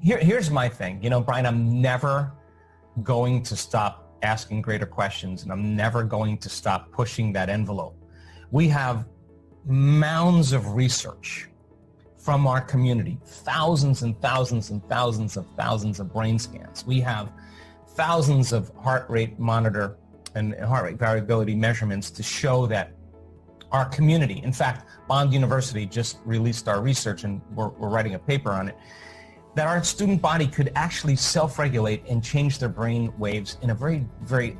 Here's my thing. You know, Brian, I'm never going to stop asking greater questions, and I'm never going to stop pushing that envelope. We have mounds of research from our community, thousands and thousands and thousands of brain scans. We have thousands of heart rate monitor and heart rate variability measurements to show that our community, in fact, Bond University just released our research, and we're writing a paper on it, that our student body could actually self-regulate and change their brain waves in a very, very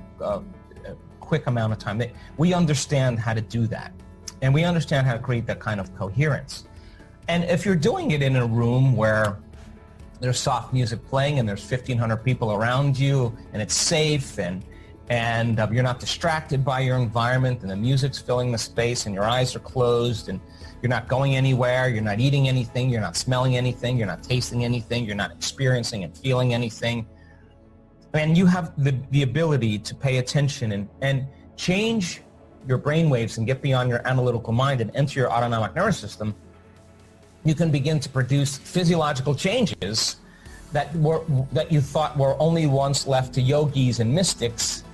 quick amount of time. We understand how to do that, and we understand how to create that kind of coherence. And if you're doing it in a room where there's soft music playing and there's 1,500 people around you, and it's safe, and you're not distracted by your environment, and the music's filling the space, and your eyes are closed, and you're not going anywhere, you're not eating anything, you're not smelling anything, you're not tasting anything, you're not experiencing and feeling anything, and you have the ability to pay attention and change your brain waves and get beyond your analytical mind and enter your autonomic nervous system, you can begin to produce physiological changes that you thought were only once left to yogis and mystics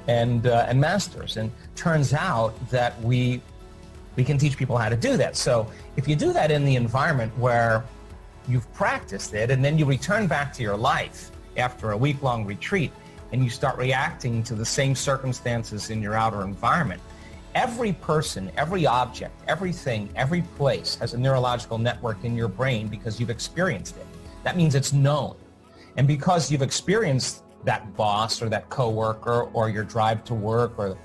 and masters. And turns out that we can teach people how to do that. So if you do that in the environment where you've practiced it, and then you return back to your life after a week-long retreat, and you start reacting to the same circumstances in your outer environment, every person, every object, everything, every place has a neurological network in your brain because you've experienced it. That means it's known. And because you've experienced that boss or that coworker or your drive to work or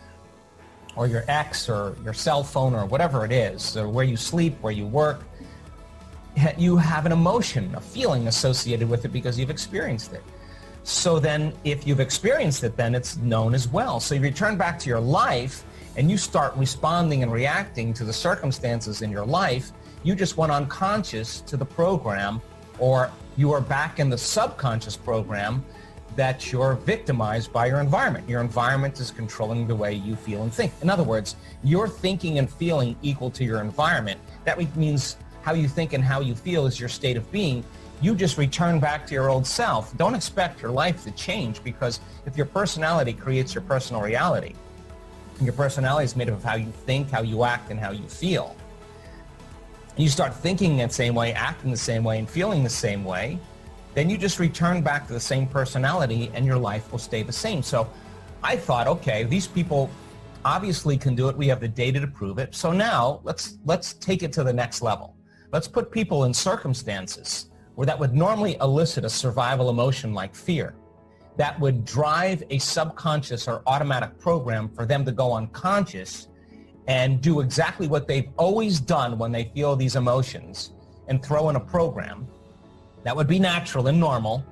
your ex or your cell phone or whatever it is, or where you sleep, where you work, you have an emotion, a feeling associated with it because you've experienced it. So then if you've experienced it, then it's known as well. So you return back to your life and you start responding and reacting to the circumstances in your life. You just went unconscious to the program, or you are back in the subconscious program that you're victimized by your environment. Your environment is controlling the way you feel and think. In other words, you're thinking and feeling equal to your environment. That means how you think and how you feel is your state of being. You just return back to your old self. Don't expect your life to change, because if your personality creates your personal reality, and your personality is made up of how you think, how you act, and how you feel, you start thinking the same way, acting the same way, and feeling the same way, then you just return back to the same personality and your life will stay the same. So I thought, okay, these people obviously can do it. We have the data to prove it. So now let's take it to the next level. Let's put people in circumstances where that would normally elicit a survival emotion like fear, that would drive a subconscious or automatic program for them to go unconscious and do exactly what they've always done when they feel these emotions, and throw in a program that would be natural and normal.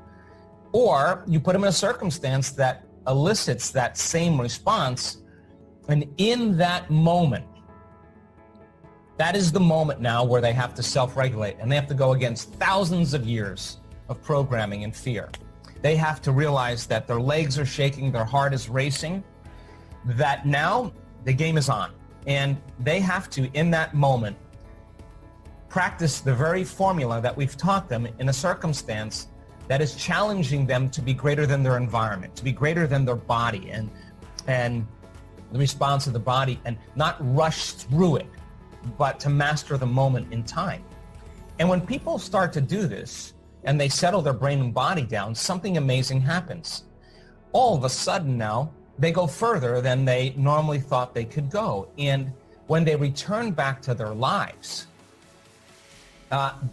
Or you put them in a circumstance that elicits that same response, and in that moment, that is the moment now where they have to self-regulate, and they have to go against thousands of years of programming and fear. They have to realize that their legs are shaking, their heart is racing, that now the game is on. And they have to, in that moment, practice the very formula that we've taught them in a circumstance that is challenging them to be greater than their environment, to be greater than their body and the response of the body, and not rush through it, but to master the moment in time. And when people start to do this and they settle their brain and body down, something amazing happens. All of a sudden now, they go further than they normally thought they could go. And when they return back to their lives,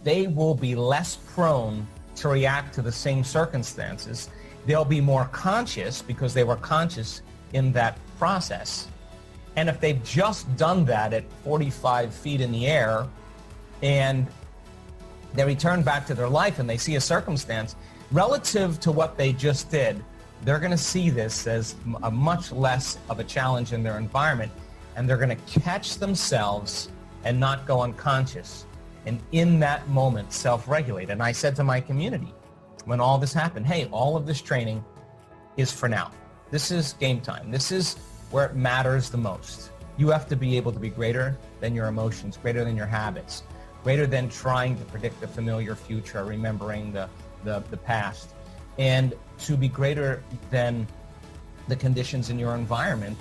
they will be less prone to react to the same circumstances. They'll be more conscious because they were conscious in that process. And if they've just done that at 45 feet in the air and they return back to their life and they see a circumstance relative to what they just did, they're going to see this as a much less of a challenge in their environment, and they're going to catch themselves and not go unconscious. And in that moment, self-regulate. And I said to my community when all this happened, hey, all of this training is for now. This is game time. This is where it matters the most. You have to be able to be greater than your emotions, greater than your habits, greater than trying to predict the familiar future, remembering the the past, and to be greater than the conditions in your environment.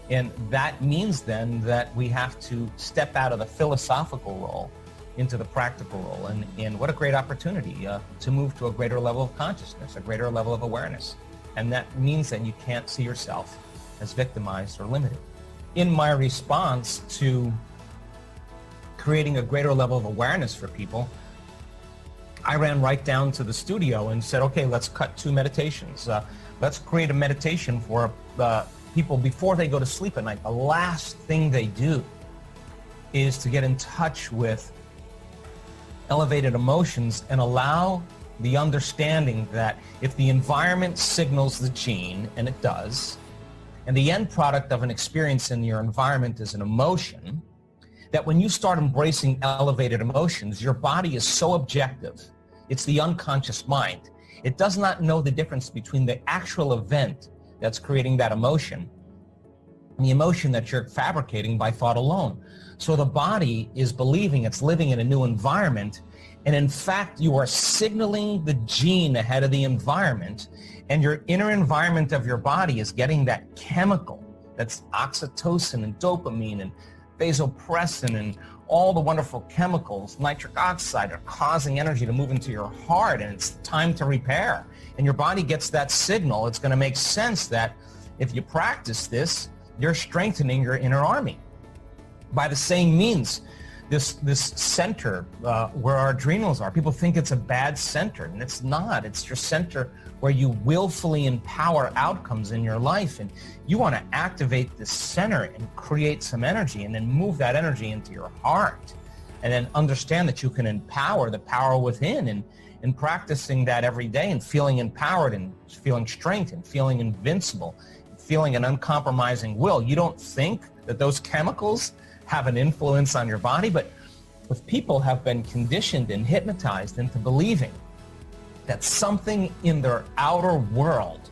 And that means then that we have to step out of the philosophical role into the practical role. And what a great opportunity to move to a greater level of consciousness, a greater level of awareness. And that means that you can't see yourself as victimized or limited. In my response to creating a greater level of awareness for people, I ran right down to the studio and said, okay, let's cut 2 meditations. Let's create a meditation for people before they go to sleep at night. The last thing they do is to get in touch with elevated emotions and allow the understanding that if the environment signals the gene, and it does, and the end product of an experience in your environment is an emotion, that when you start embracing elevated emotions, your body is so objective. It's the unconscious mind. It does not know the difference between the actual event that's creating that emotion and the emotion that you're fabricating by thought alone. So the body is believing it's living in a new environment, and in fact, you are signaling the gene ahead of the environment, and your inner environment of your body is getting that chemical, that's oxytocin and dopamine and vasopressin and all the wonderful chemicals, nitric oxide, are causing energy to move into your heart, and it's time to repair. And your body gets that signal. It's going to make sense that if you practice this, you're strengthening your inner army. By the same means, this center where our adrenals are, people think it's a bad center, and it's not. It's your center where you willfully empower outcomes in your life, and you want to activate this center and create some energy, and then move that energy into your heart, and then understand that you can empower the power within, and practicing that every day and feeling empowered and feeling strength and feeling invincible, feeling an uncompromising will. You don't think that those chemicals have an influence on your body, but if people have been conditioned and hypnotized into believing that something in their outer world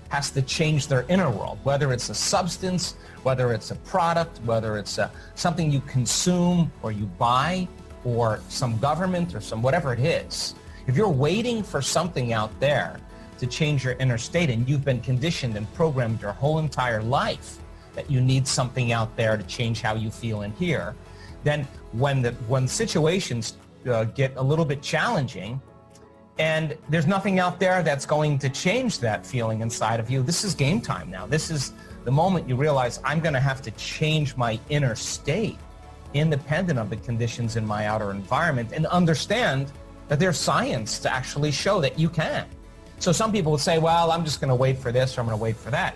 has to change their inner world, whether it's a substance, whether it's a product, whether it's something you consume or you buy, or some government or some whatever it is. If you're waiting for something out there to change your inner state, and you've been conditioned and programmed your whole entire life that you need something out there to change how you feel in here, then when situations get a little bit challenging, and there's nothing out there that's going to change that feeling inside of you, this is game time now. This is the moment you realize, I'm going to have to change my inner state independent of the conditions in my outer environment, and understand that there's science to actually show that you can. So some people would say, well, I'm just going to wait for this, or I'm going to wait for that.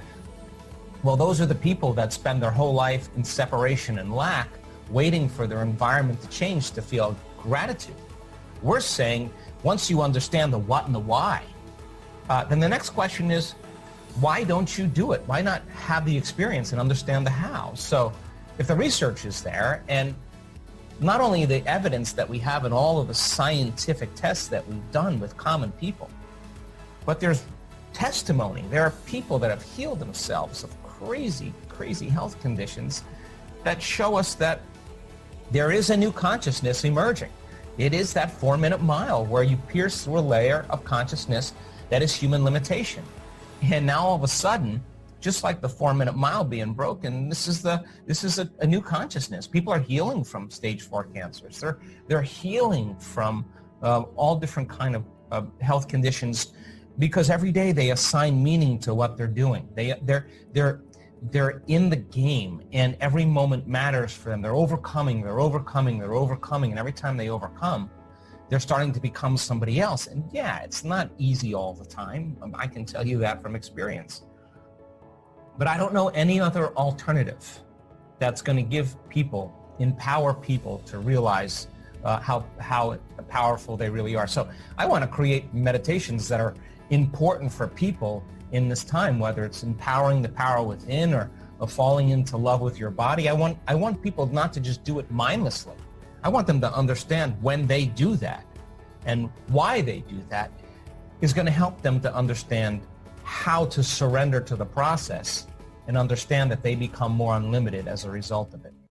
Well, those are the people that spend their whole life in separation and lack, waiting for their environment to change to feel gratitude. We're saying, once you understand the what and the why, then the next question is, why don't you do it? Why not have the experience and understand the how? So if the research is there, and not only the evidence that we have in all of the scientific tests that we've done with common people, but there's testimony. There are people that have healed themselves of crazy, crazy health conditions that show us that there is a new consciousness emerging. It is that 4-minute mile where you pierce through a layer of consciousness that is human limitation. And now all of a sudden, just like the 4-minute mile being broken, this is a new consciousness. People are healing from stage 4 cancers. They're healing from all different kind of health conditions, because every day they assign meaning to what they're doing. They're in the game, and every moment matters for them. They're overcoming, and every time they overcome, they're starting to become somebody else. And yeah, it's not easy all the time. I can tell you that from experience. But I don't know any other alternative that's going to give people, empower people to realize how powerful they really are. So I want to create meditations that are important for people in this time, whether it's empowering the power within or falling into love with your body. I want people not to just do it mindlessly. I want them to understand when they do that and why they do that is going to help them to understand how to surrender to the process and understand that they become more unlimited as a result of it.